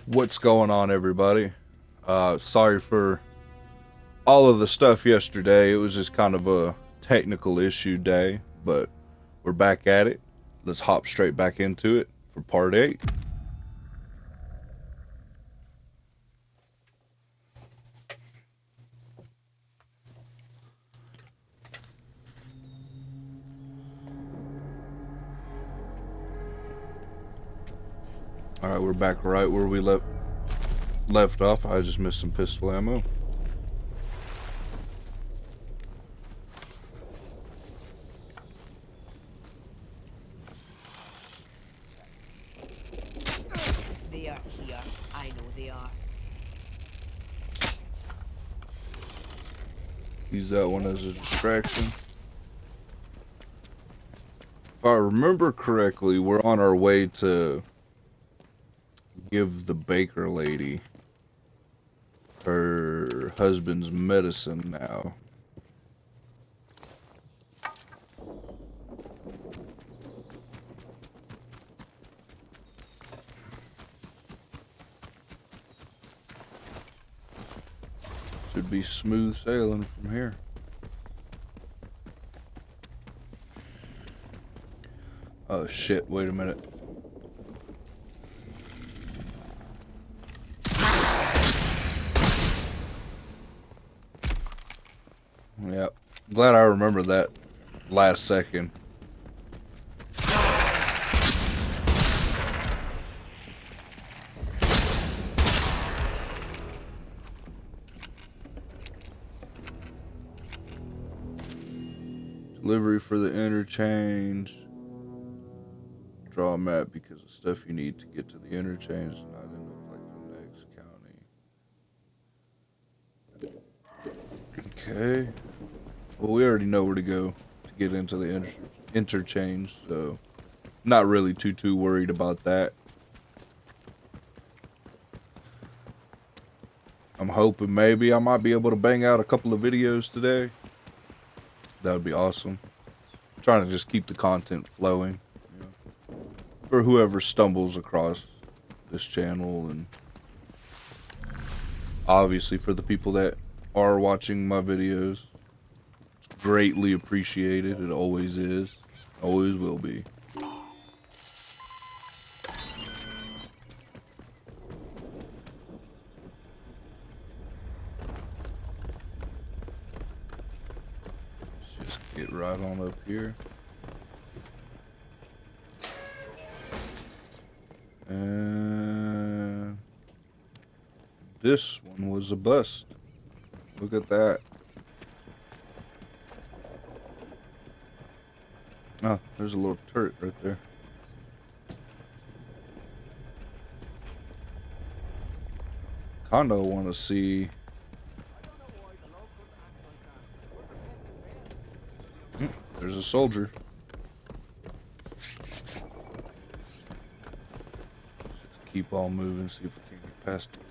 What's going on, everybody? Sorry for all of the stuff yesterday. It was just kind of a technical issue day, but we're back at it. Let's hop straight back into it for part 8. All right, we're back right where we left off. I just missed some pistol ammo. They are here. I know they are. Use that one as a distraction. If I remember correctly, we're on our way to give the baker lady her husband's medicine now. Should be smooth sailing from here. Oh shit, wait a minute. Yep. Glad I remember that last second. Delivery for the interchange. Draw a map because the stuff you need to get to the interchange does not end up like the next county. Okay. Well, we already know where to go to get into the interchange, so not really too worried about that. I'm hoping maybe I might be able to bang out a couple of videos today. That would be awesome. I'm trying to just keep the content flowing, you know, for whoever stumbles across this channel, and obviously for the people that are watching my videos. It's greatly appreciated. It always is. Always will be. Let's just get right on up here. And this one was a bust. Look at that. Oh, there's a little turret right there. Kinda want to see. There's a soldier. Keep on moving, see if we can get past this.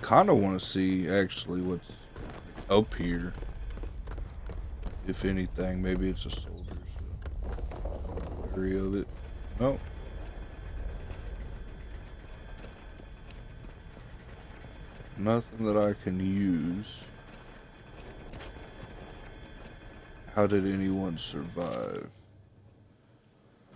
Kinda want to see actually what's up here. If anything, maybe it's a soldier, so wary of it. Nope. Nothing that I can use. How did anyone survive?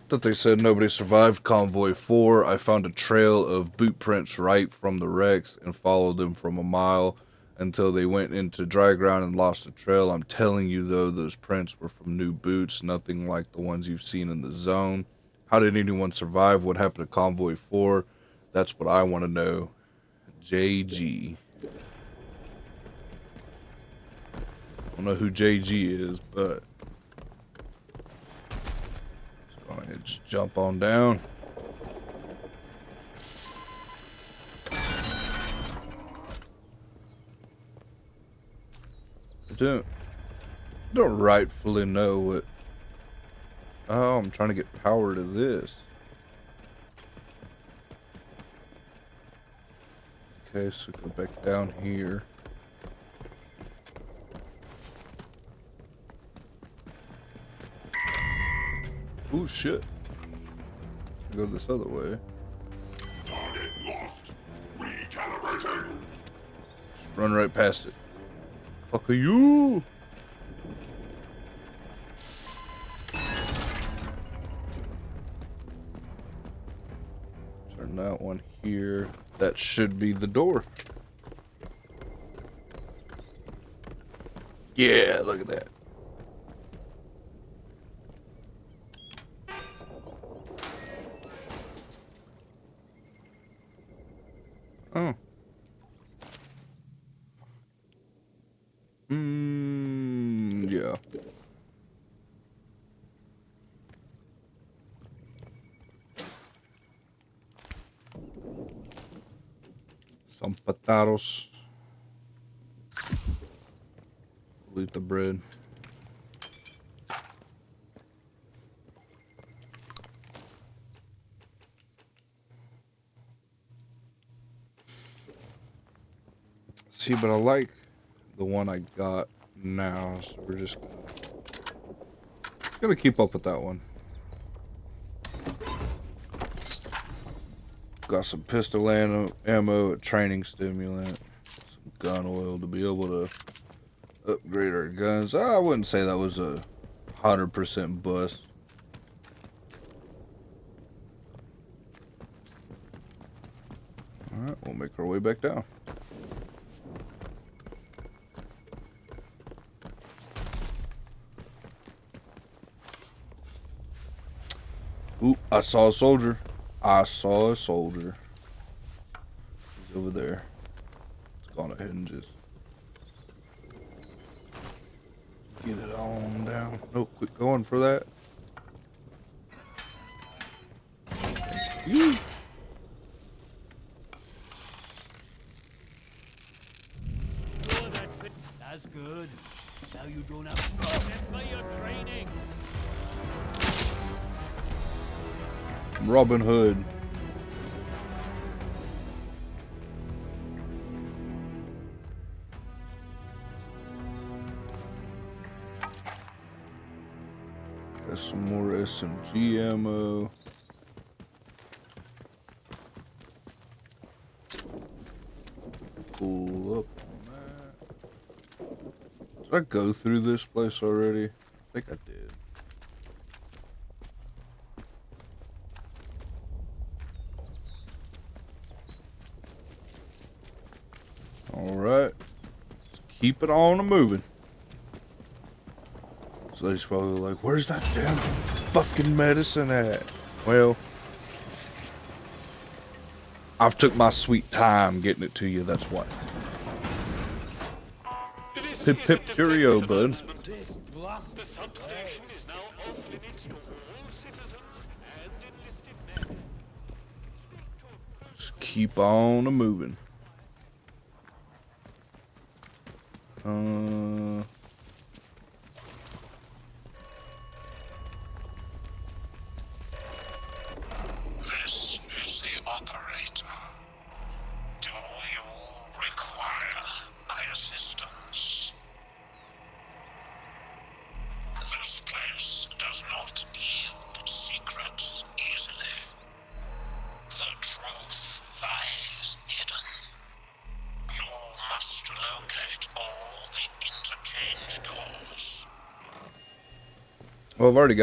That they said nobody survived Convoy 4. I found a trail of boot prints right from the wrecks and followed them from a mile until they went into dry ground and lost the trail. I'm telling you though, those prints were from new boots, nothing like the ones you've seen in the zone. How did anyone survive? What happened to Convoy 4? That's what I want to know. JG. I don't know who JG is, but let's go ahead and just jump on down. I don't rightfully know what. Oh, I'm trying to get power to this. Okay, so go back down here. Oh shit. Go this other way. Target lost. Recalibrating. Just run right past it. Fuck are you? Turn that one here. That should be the door. Yeah, look at that. Oh. Yeah. Some potatoes. We'll eat the bread. See, but I like the one I got now, so we're just gonna keep up with that one. Got some pistol ammo, a training stimulant, some gun oil to be able to upgrade our guns. I wouldn't say that was a 100% bust. Alright, we'll make our way back down. Oop, I saw a soldier. I saw a soldier. He's over there. Let's go on ahead and just get it on down. Nope, quit going for that. Ew. That's good. Now you don't have to remember your training. Robin Hood. Got some more SMG ammo. Pull up on that. Did I go through this place already? I think I did. Alright. Let's keep it on a moving. So he's probably like, where's that damn fucking medicine at? Well, I've took my sweet time getting it to you, that's what. Pip pip cheerio, bud. This blast. The substation is now off limits to all citizens and enlisted men. Just keep on a moving. This is the operator. Do you require my assistance? This place does not yield secrets easily. The truth lies hidden. You must locate all the interchange doors. Well, I've already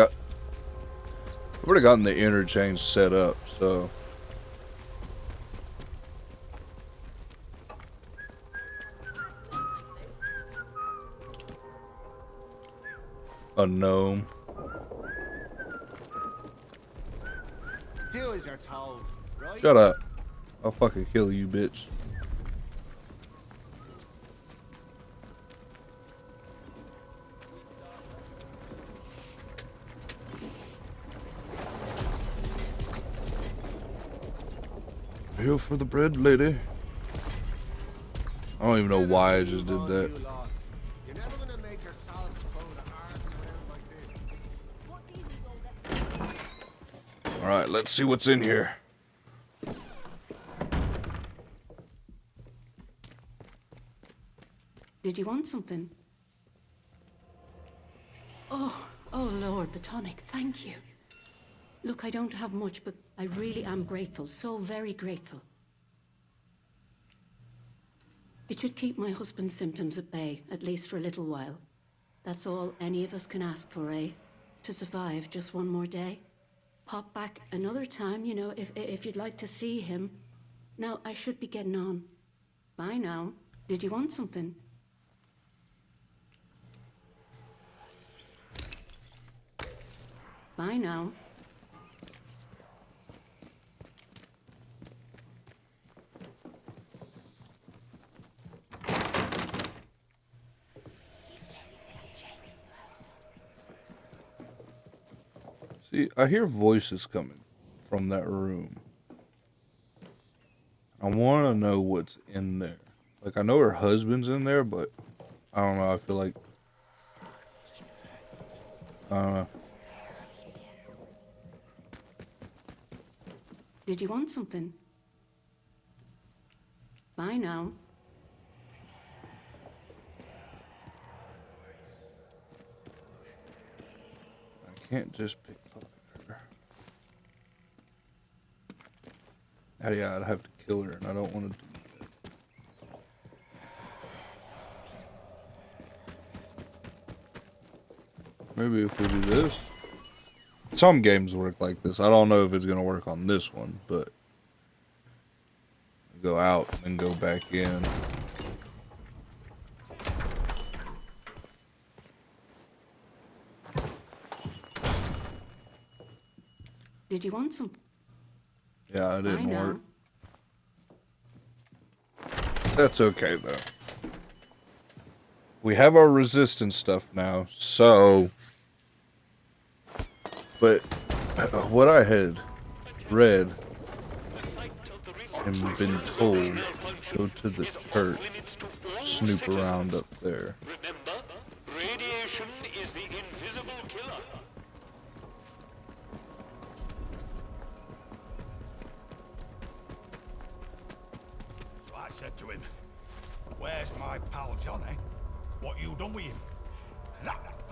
gotten the interchange set up, so. A gnome. Do as you're told, right? Shut up. I'll fucking kill you, bitch. Here for the bread, lady. I don't even know why I just did that. You're never gonna make yourself go to around like this. Alright, let's see what's in here. Did you want something? Oh Lord, the tonic, thank you. Look, I don't have much, but I really am grateful. So very grateful. It should keep my husband's symptoms at bay, at least for a little while. That's all any of us can ask for, eh? To survive just one more day. Pop back another time, you know, if you'd like to see him. Now, I should be getting on. Bye now. Did you want something? Bye now. See, I hear voices coming from that room. I want to know what's in there. Like, I know her husband's in there, but I don't know. I feel like, I don't know. Did you want something? Bye now. I can't just pickpocket her. Yeah, I'd have to kill her, and I don't want to do that. Maybe if we do this. Some games work like this. I don't know if it's going to work on this one, but go out and go back in. Did you want some? Yeah, it didn't I know. work. That's okay, though. We have our resistance stuff now, so... But what I had read and been told, go to the church, snoop around up there. Remember, radiation is the invisible killer. So I said to him, "Where's my pal Johnny? What you done with him?"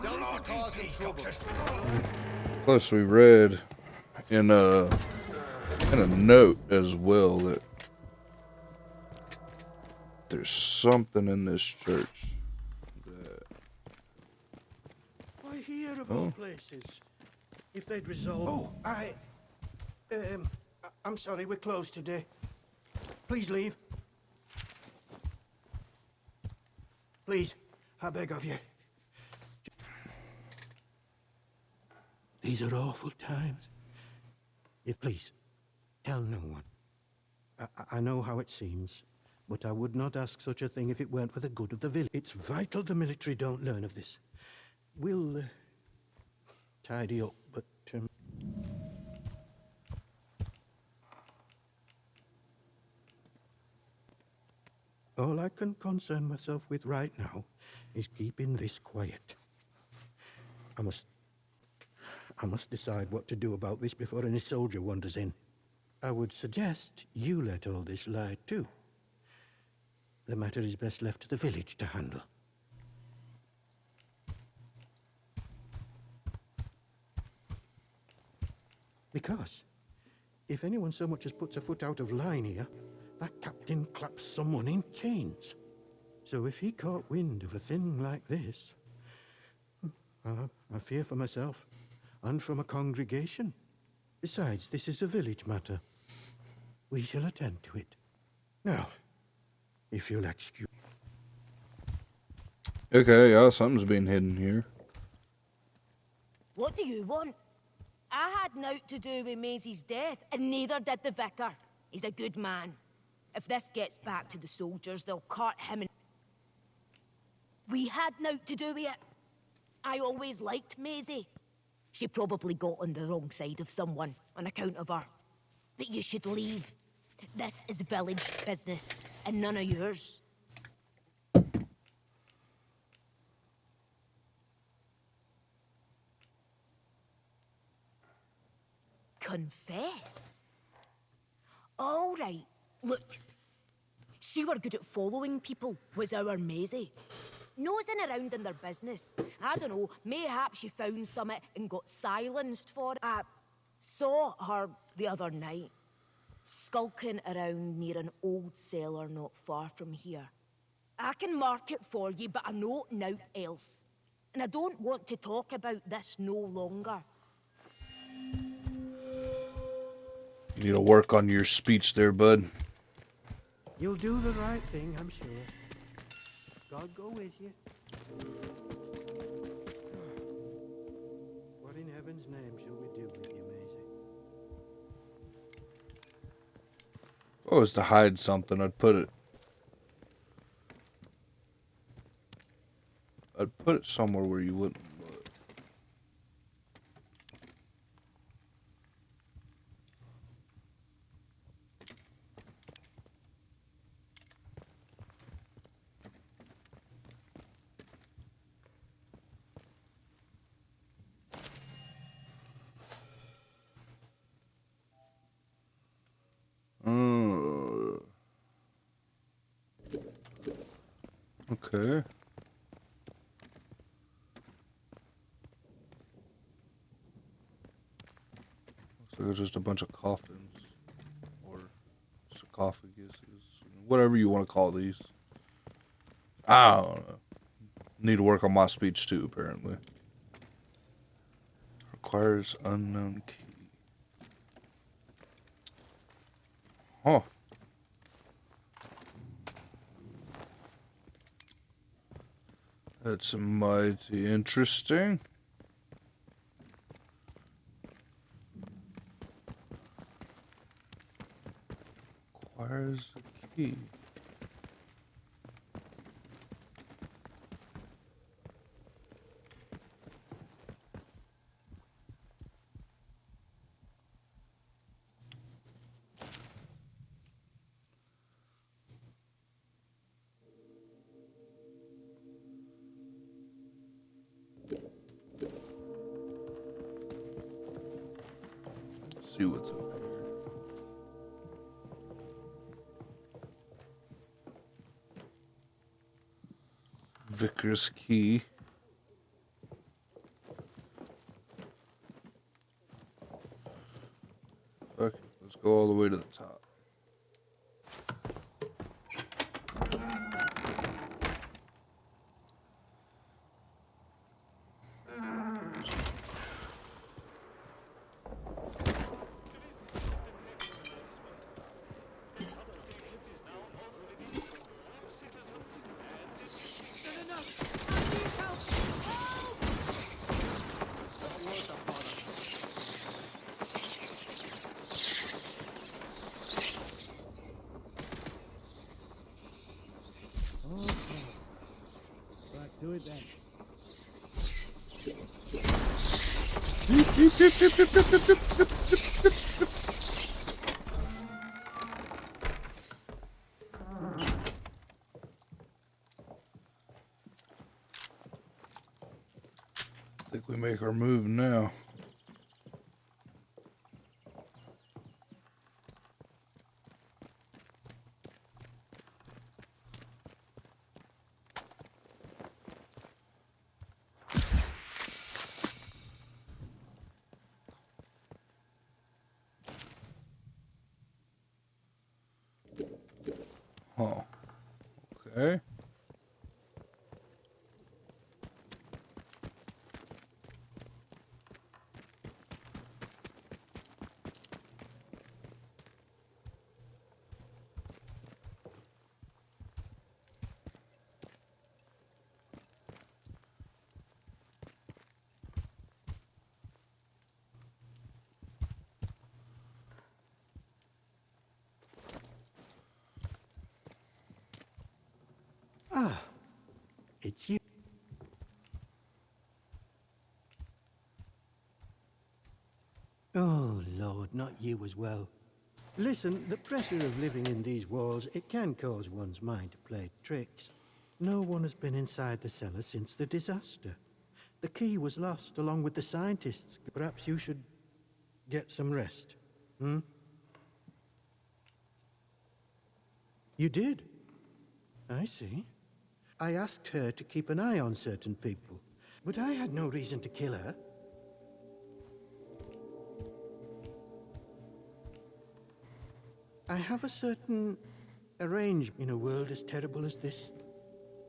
Don't cause trouble. Plus, we read in a note as well that there's something in this church that... Why here of all places? If they'd resolve... I'm sorry, we're closed today. Please leave. Please, I beg of you. These are awful times. If please, tell no one. I know how it seems, but I would not ask such a thing if it weren't for the good of the village. It's vital the military don't learn of this. We'll tidy up, but all I can concern myself with right now is keeping this quiet. I must decide what to do about this before any soldier wanders in. I would suggest you let all this lie too. The matter is best left to the village to handle. Because if anyone so much as puts a foot out of line here, that captain claps someone in chains. So if he caught wind of a thing like this, I fear for myself. And from a congregation. Besides, this is a village matter. We shall attend to it. Now, if you'll excuse... Okay, yeah, something's being hidden here. What do you want? I had naught to do with Maisie's death, and neither did the vicar. He's a good man. If this gets back to the soldiers, they'll cart him and... We had naught to do with it. I always liked Maisie. She probably got on the wrong side of someone on account of her. But you should leave. This is village business, and none of yours. Confess? All right, look. She were good at following people, was our Maisie. Nosing around in their business. I don't know, mayhap she found summit and got silenced for it. Saw her the other night, skulking around near an old cellar not far from here. I can mark it for you, but I know naught else. And I don't want to talk about this no longer. You need to work on your speech there, bud. You'll do the right thing, I'm sure. God go with you. What in heaven's name shall we do with you, Maisie? If I was to hide something, I'd put it somewhere where you wouldn't look. Okay. Looks like there's just a bunch of coffins. Or sarcophaguses. Whatever you want to call these. I don't know. Need to work on my speech too, apparently. Requires unknown key. Huh. That's mighty interesting. Requires a key. See what's in here. Vicar's key. Okay, let's go all the way to the top. Right, do it then. I think we make our move now. Huh. Okay. Ah, it's you. Oh, Lord, not you as well. Listen, the pressure of living in these walls, it can cause one's mind to play tricks. No one has been inside the cellar since the disaster. The key was lost along with the scientists. Perhaps you should get some rest, hmm? You did? I see. I asked her to keep an eye on certain people, but I had no reason to kill her. I have a certain arrangement in a world as terrible as this,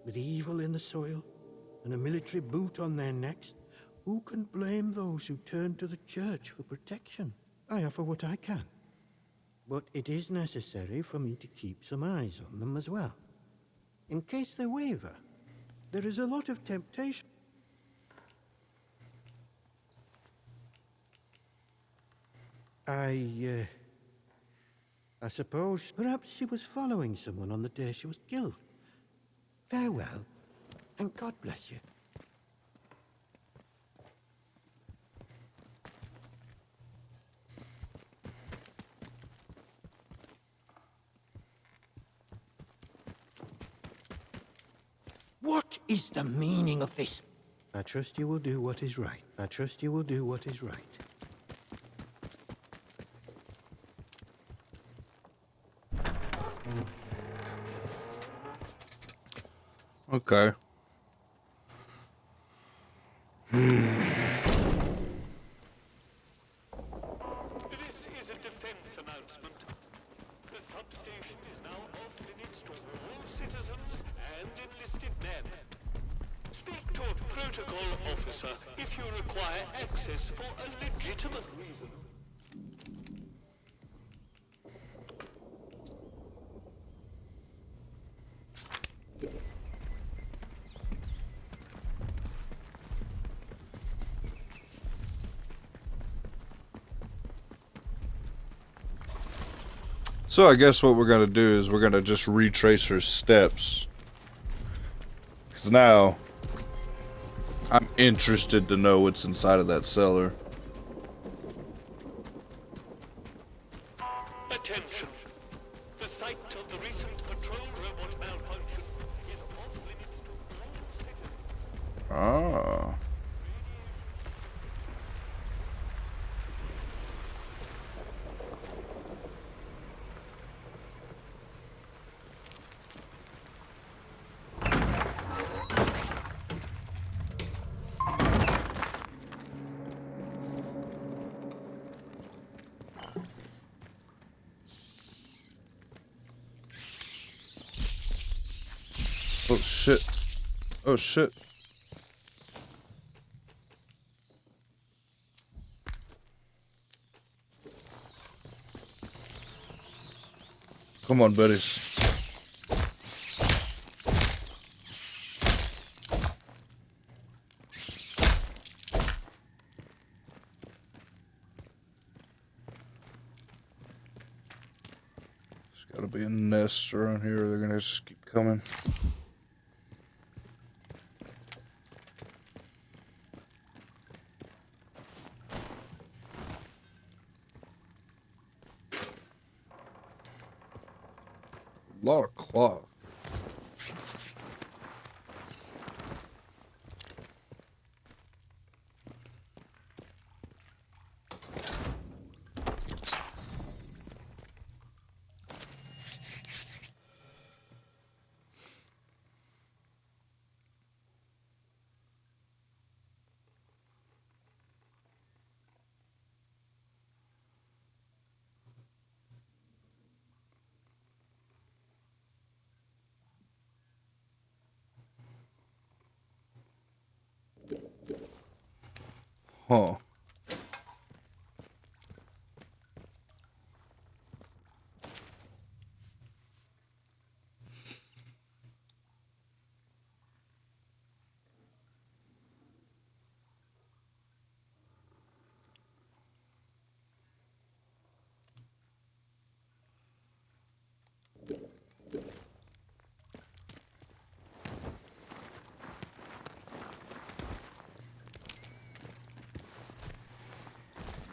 with evil in the soil and a military boot on their necks. Who can blame those who turn to the church for protection? I offer what I can, but it is necessary for me to keep some eyes on them as well. In case they waver, there is a lot of temptation. I suppose perhaps she was following someone on the day she was killed. Farewell, and God bless you. What is the meaning of this? I trust you will do what is right. I trust you will do what is right. Okay. This is a defense announcement. The substation is now off limits to all citizens and enlisted men. Speak to a protocol officer if you require access for a legitimate reason. So I guess what we're gonna do is we're gonna just retrace her steps. Cause now I'm interested to know what's inside of that cellar. Attention. The site of the recent patrol robot malfunction is off limits to all citizens. Ah. Oh shit. Oh shit. Come on, buddies. There's gotta be a nest around here, or they're gonna just keep coming. A lot of cloth. Huh.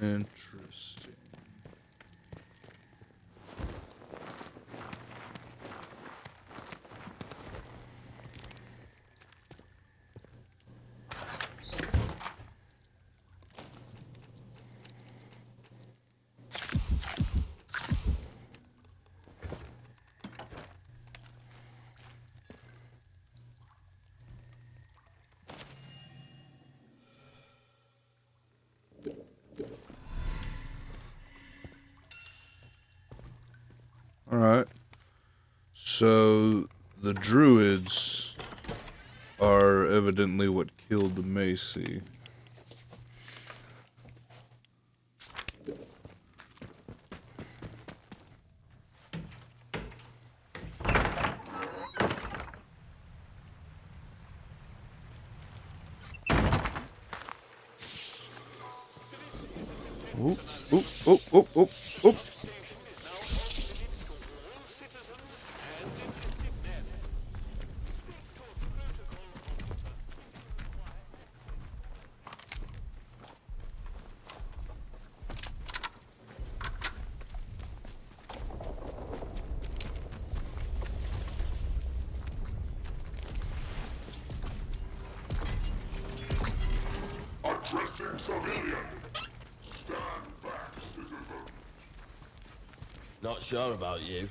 Interesting. So the druids are evidently what killed the Macy. Oop, oop, oop, oop, oop, oop. Addressing civilian. Stand back, citizen. Not sure about you.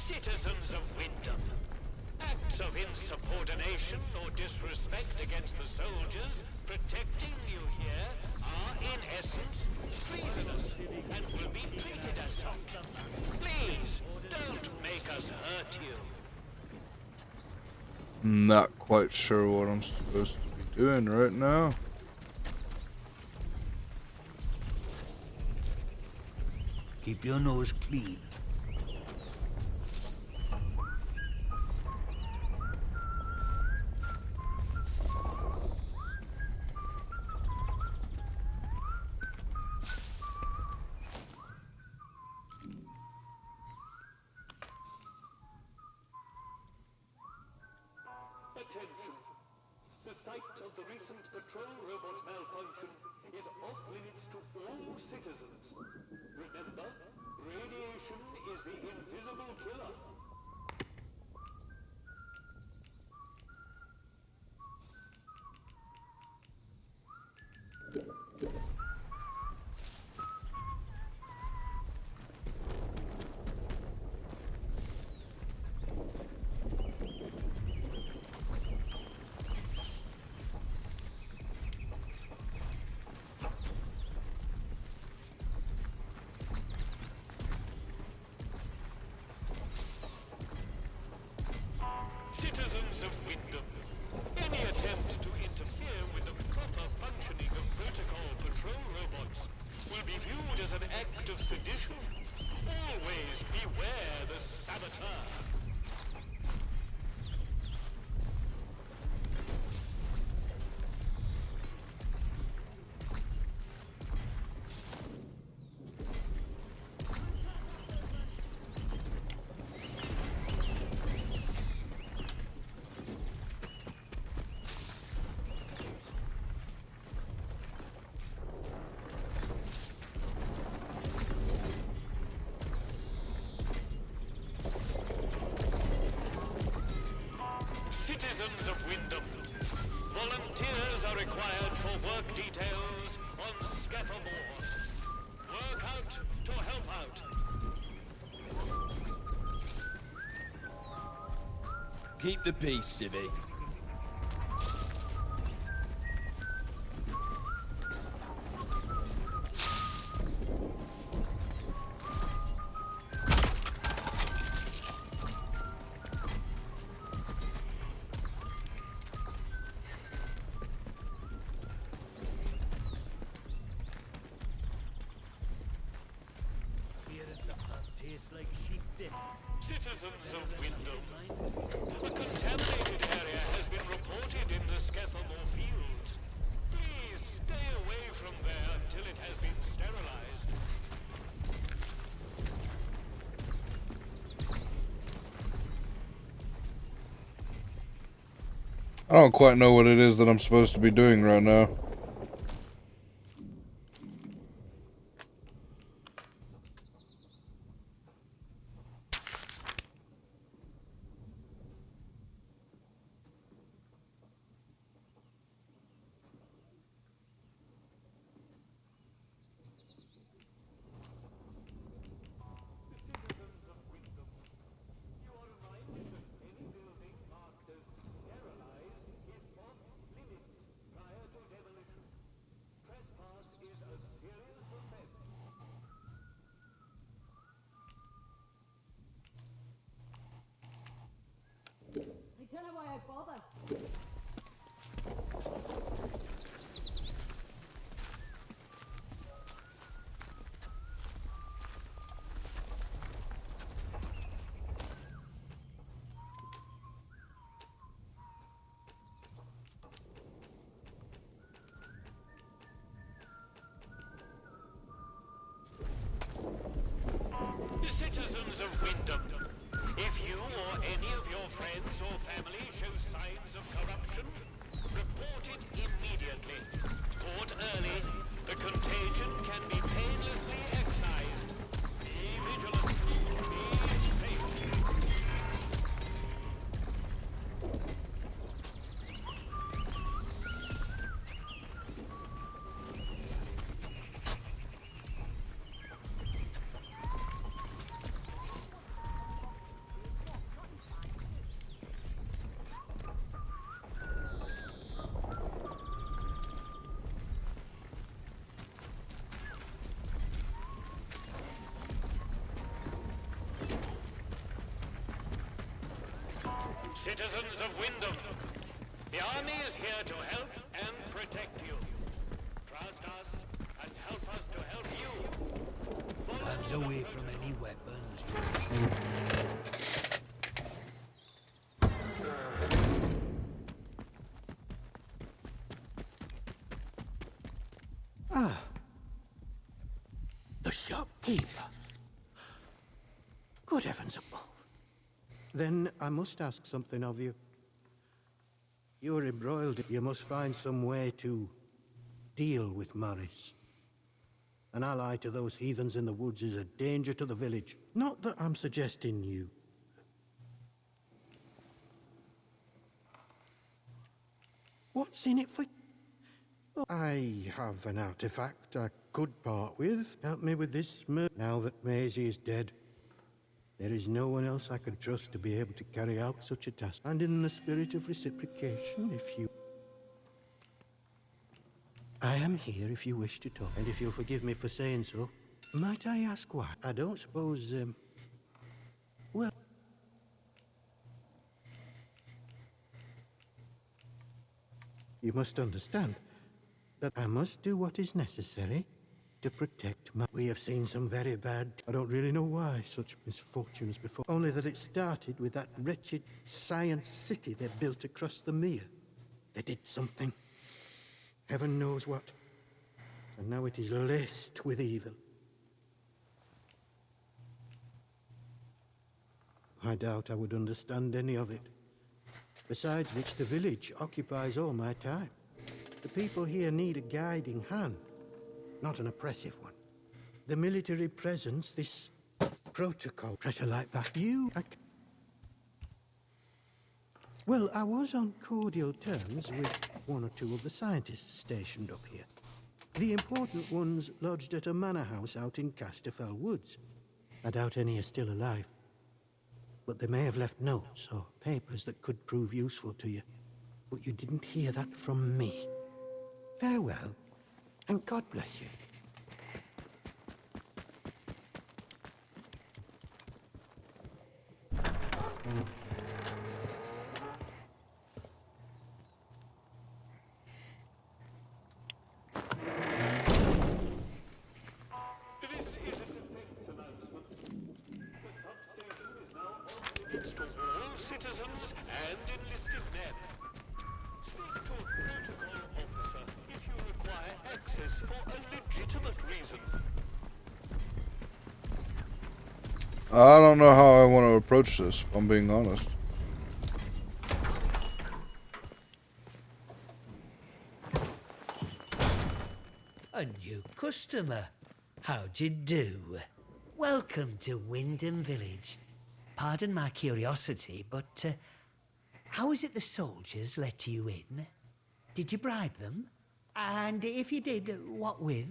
Citizens of Wyndham, acts of insubordination or disrespect against the soldiers protecting you here are in essence treasonous and will be treated as such. Please, don't make us hurt you. Not quite sure what I'm supposed to be doing right now. Keep your nose clean. Attention. The site of the recent patrol robot malfunction is off limits to all citizens. Remember, radiation is the invisible killer. Citizens of Wyndham, any attempt to interfere with the proper functioning of protocol patrol robots will be viewed as an act of sedition. Always beware the saboteur. Citizens of Wyndham, volunteers are required for work details on Scaffoboard. Work out to help out. Keep the peace, Civvy. Tastes like sheep dip. Citizens of Wyndham, a contaminated area has been reported in the Scaffoboard fields. Please stay away from there until it has been sterilized. I don't quite know what it is that I'm supposed to be doing right now. You are reminded that any building marked as sterilized is off don't know why I bother. Citizens of Wyndham, if you or any of your friends or family show signs of corruption, report it immediately. Caught early, the contagion can be painlessly excised. Be vigilant. Be faithful. Citizens of Wyndham, the army is here to help and protect you. Trust us and help us to help you. Hands away from any weapons. Ah. The shopkeeper. Good heavens above. Then I must ask something of you. You're embroiled. You must find some way to deal with Morris. An ally to those heathens in the woods is a danger to the village. Not that I'm suggesting you. What's in it for... I have an artifact I could part with. Help me with this murder. Now that Maisie is dead, there is no one else I can trust to be able to carry out such a task. And in the spirit of reciprocation, if you... I am here if you wish to talk. And if you'll forgive me for saying so, might I ask why? I don't suppose, well... You must understand that I must do what is necessary to protect my... We have seen some very bad... I don't really know why such misfortunes before. Only that it started with that wretched science city they built across the mere. They did something. Heaven knows what. And now it is laced with evil. I doubt I would understand any of it. Besides which, the village occupies all my time. The people here need a guiding hand, not an oppressive one. The military presence, this protocol, pressure like that. Well, I was on cordial terms with one or two of the scientists stationed up here. The important ones lodged at a manor house out in Casterfell Woods. I doubt any are still alive. But they may have left notes or papers that could prove useful to you. But you didn't hear that from me. Farewell, and God bless you. This is a defense announcement. The substation is now open to all citizens and enlisted men. Speak to a protocol officer if you require access for a legitimate reason. I don't know how I want to approach this, if I'm being honest. A new customer. How'd you do? Welcome to Wyndham Village. Pardon my curiosity, but how is it the soldiers let you in? Did you bribe them? And if you did, what with?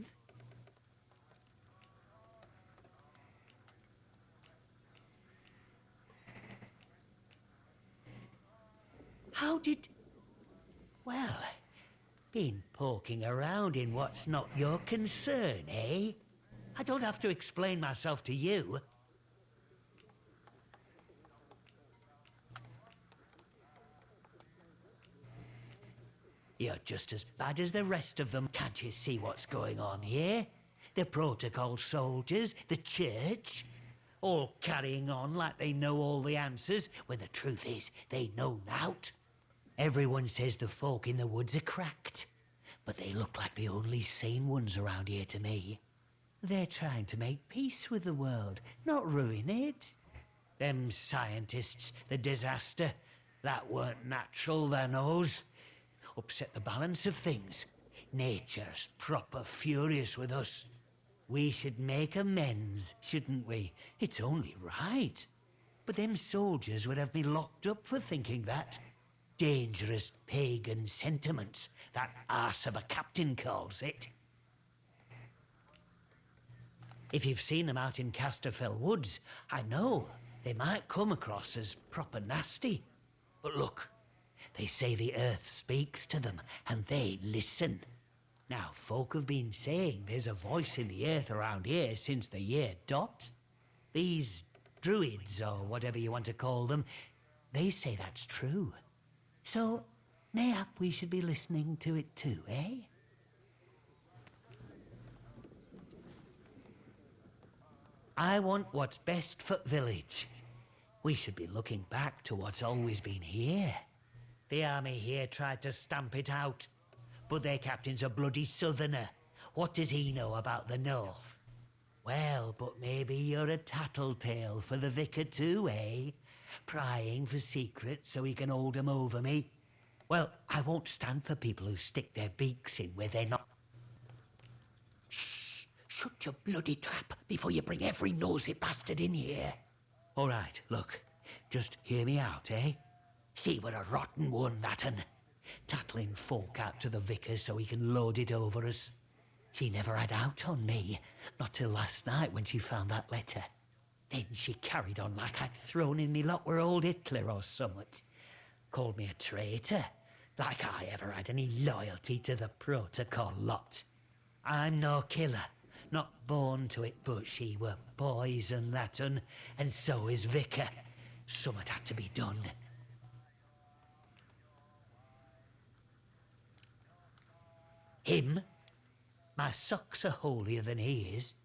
How did... Well, been poking around in what's not your concern, eh? I don't have to explain myself to you. You're just as bad as the rest of them. Can't you see what's going on here? The protocol soldiers, the church, all carrying on like they know all the answers, when the truth is they know nought. Everyone says the folk in the woods are cracked, but they look like the only sane ones around here to me. They're trying to make peace with the world, not ruin it. Them scientists, the disaster, that weren't natural, they knows. Upset the balance of things. Nature's proper furious with us. We should make amends, shouldn't we? It's only right. But them soldiers would have me locked up for thinking that. Dangerous pagan sentiments, that arse of a captain calls it. If you've seen them out in Casterfell Woods, I know they might come across as proper nasty. But look, they say the earth speaks to them, and they listen. Now, folk have been saying there's a voice in the earth around here since the year dot. These druids, or whatever you want to call them, they say that's true. So, mayhap we should be listening to it too, eh? I want what's best for village. We should be looking back to what's always been here. The army here tried to stamp it out, but their captain's a bloody southerner. What does he know about the north? Well, but maybe you're a tattletale for the vicar too, eh? Prying for secrets so he can hold 'em over me. Well, I won't stand for people who stick their beaks in where they're not. Shh! Shut your bloody trap before you bring every nosy bastard in here. All right, look, just hear me out, eh? See, we're a rotten one, that un. Tattling folk out to the vicar so he can load it over us. She never had out on me, not till last night when she found that letter. Then she carried on like I'd thrown in me lot were old Hitler or summat. Called me a traitor, like I ever had any loyalty to the protocol lot. I'm no killer, not born to it, but she were poison, that un, and so is vicar. Summat had to be done. Him? My socks are holier than he is.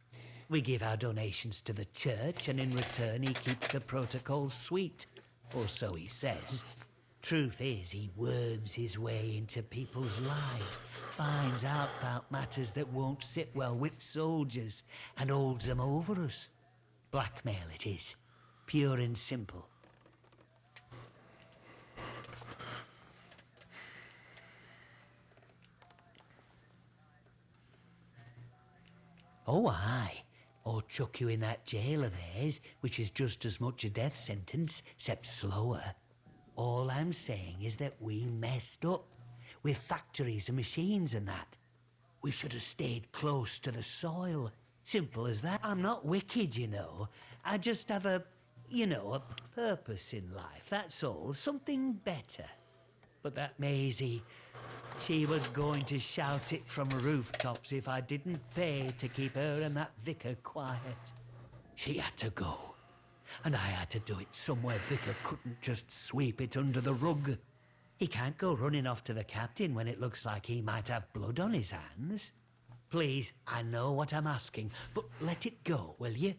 We give our donations to the church, and in return he keeps the protocol sweet. Or so he says. Truth is, he worms his way into people's lives, finds out about matters that won't sit well with soldiers, and holds them over us. Blackmail it is. Pure and simple. Oh, aye. Or chuck you in that jail of theirs, which is just as much a death sentence, except slower. All I'm saying is that we messed up, with factories and machines and that. We should have stayed close to the soil. Simple as that. I'm not wicked, you know. I just have a purpose in life, that's all. Something better. But that Maisie, she was going to shout it from rooftops if I didn't pay to keep her and that vicar quiet. She had to go, and I had to do it somewhere vicar couldn't just sweep it under the rug. He can't go running off to the captain when it looks like he might have blood on his hands. Please, I know what I'm asking, but let it go, will you?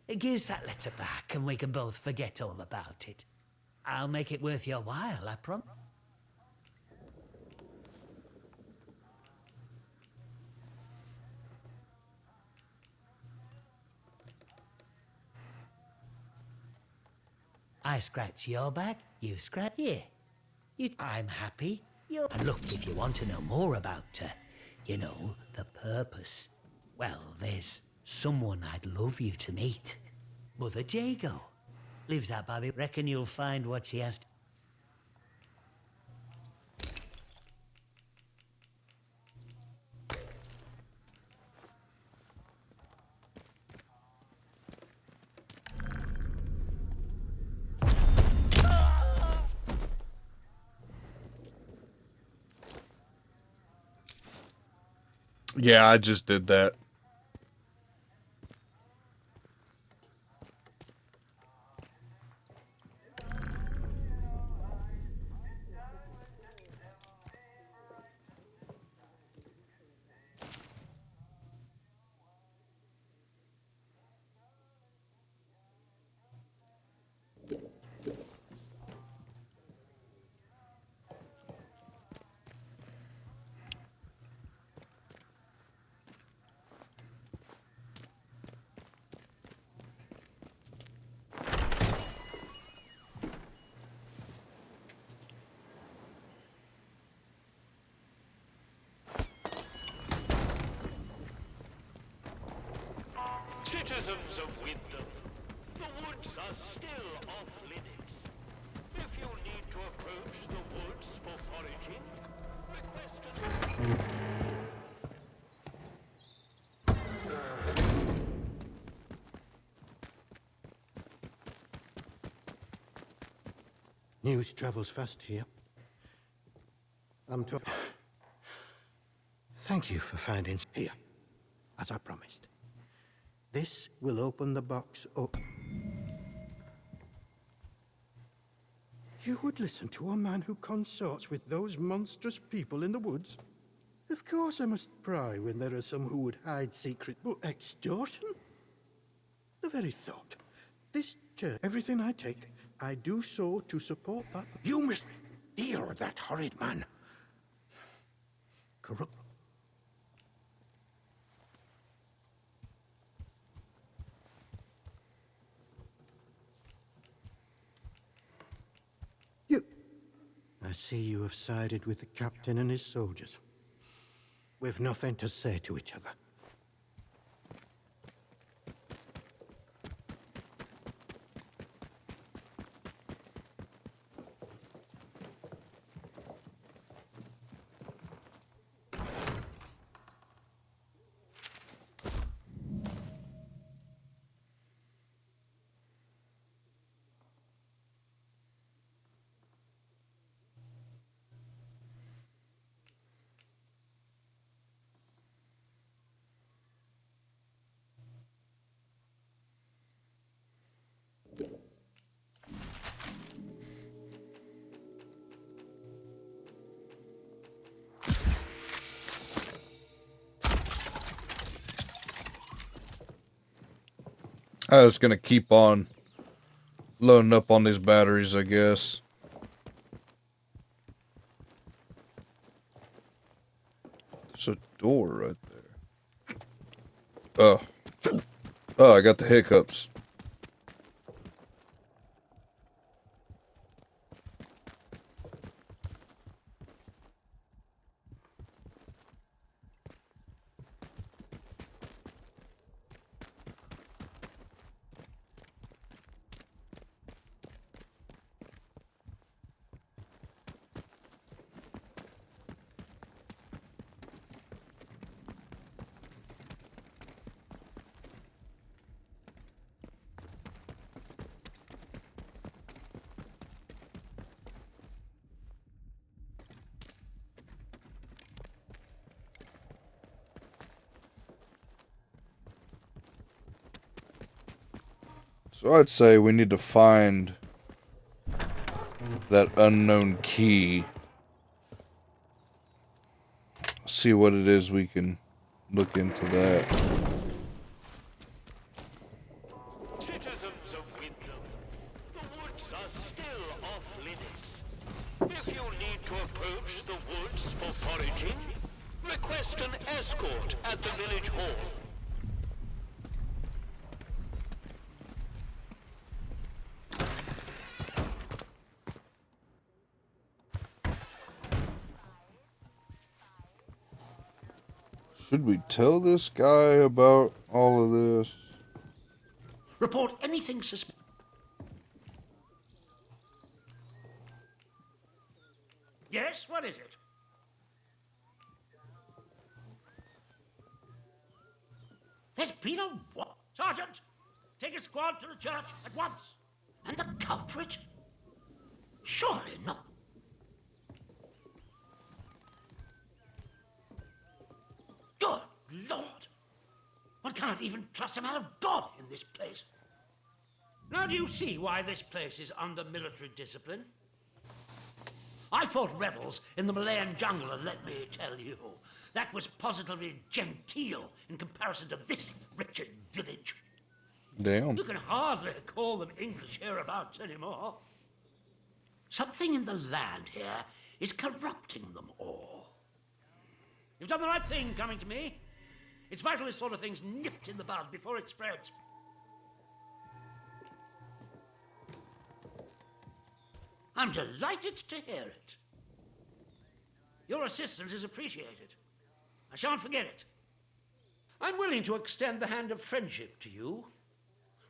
Give us that letter back and we can both forget all about it. I'll make it worth your while, I promise. I scratch your back, you scratch here. I'm happy. And look, if you want to know more about, the purpose, well, there's someone I'd love you to meet. Mother Jago. Lives out by the... Reckon you'll find what she has to... Yeah, I just did that. Citizens of Wyndham, the woods are still off limits. If you need to approach the woods for foraging, request News travels fast here. Thank you for finding here, as I promised. This will open the box up. You would listen to a man who consorts with those monstrous people in the woods? Of course I must pry when there are some who would hide secret, but extortion? The very thought. This church, everything I take, I do so to support that. You must deal with that horrid man. Corrupt. I see you have sided with the captain and his soldiers. We've nothing to say to each other. I was gonna keep on loading up on these batteries, I guess. There's a door right there. Oh, I got the hiccups. So I'd say we need to find that unknown key. See what it is we can look into that. Citizens of Wyndham, the woods are still off limits. If you need to approach the woods for foraging, request an escort at the village hall. Should we tell this guy about all of this? Report anything suspicious. Yes, what is it? There's been a what? Sergeant, take a squad to the church at once. And the culprit? Surely not. Good Lord! One cannot even trust a man of God in this place. Now do you see why this place is under military discipline? I fought rebels in the Malayan jungle, and let me tell you, that was positively genteel in comparison to this wretched village. Damn. You can hardly call them English hereabouts anymore. Something in the land here is corrupting them all. You've done the right thing coming to me. It's vital this sort of thing's nipped in the bud before it spreads. I'm delighted to hear it. Your assistance is appreciated. I shan't forget it. I'm willing to extend the hand of friendship to you,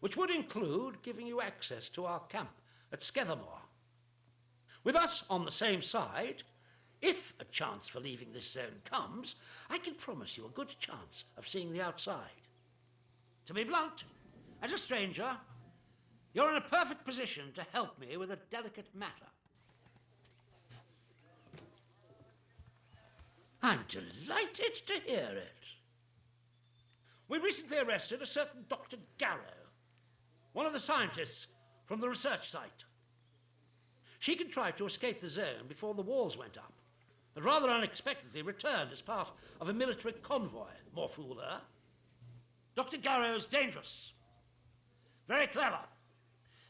which would include giving you access to our camp at Skethermore. With us on the same side, if a chance for leaving this zone comes, I can promise you a good chance of seeing the outside. To be blunt, as a stranger, you're in a perfect position to help me with a delicate matter. I'm delighted to hear it. We recently arrested a certain Dr. Garrow, one of the scientists from the research site. She contrived to escape the zone before the walls went up, but rather unexpectedly returned as part of a military convoy. More fool her. Dr. Garrow is dangerous, very clever,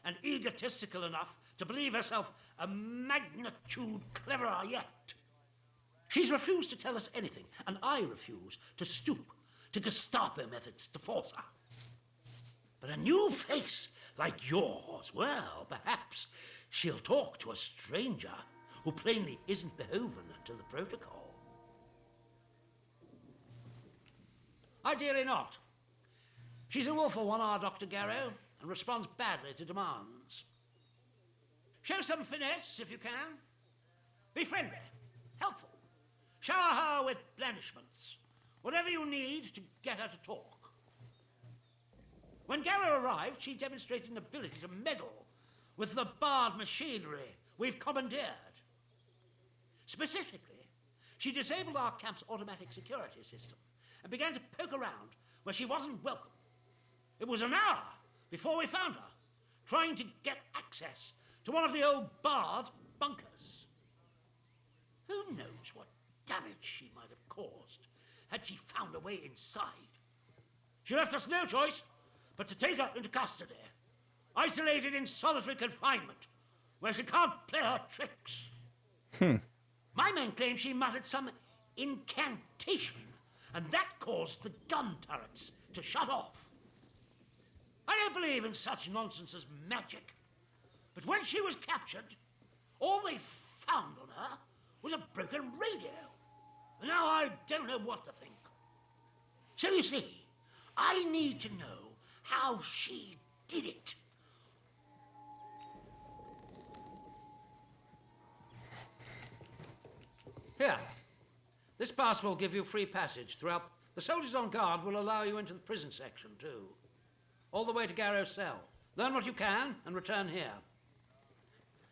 and egotistical enough to believe herself a magnitude cleverer yet. She's refused to tell us anything, and I refuse to stoop to Gestapo methods to force her. But a new face like yours, well, perhaps she'll talk to a stranger who plainly isn't beholden to the protocol. Ideally not. She's a willful one, our Dr. Garrow, and responds badly to demands. Show some finesse if you can. Be friendly, helpful. Shower her with blandishments, whatever you need to get her to talk. When Garrow arrived, she demonstrated an ability to meddle with the barred machinery we've commandeered. Specifically, she disabled our camp's automatic security system and began to poke around where she wasn't welcome. It was an hour before we found her, trying to get access to one of the old barred bunkers. Who knows what damage she might have caused had she found a way inside. She left us no choice but to take her into custody, isolated in solitary confinement, where she can't play her tricks. My men claim she muttered some incantation, and that caused the gun turrets to shut off. I don't believe in such nonsense as magic, but when she was captured, all they found on her was a broken radio. And now I don't know what to think. So you see, I need to know how she did it. Here, this pass will give you free passage throughout. The soldiers on guard will allow you into the prison section too, all the way to Garrow's cell. Learn what you can and return here.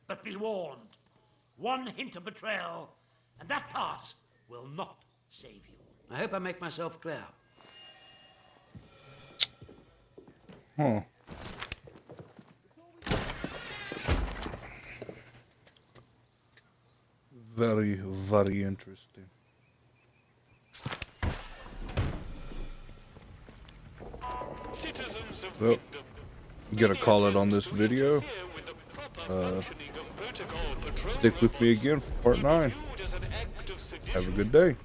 But be warned, one hint of betrayal, and that pass will not save you. I hope I make myself clear. Very, very interesting. Citizens of Well, I'm gonna call it on this video. Stick with me again for part 9. Have a good day.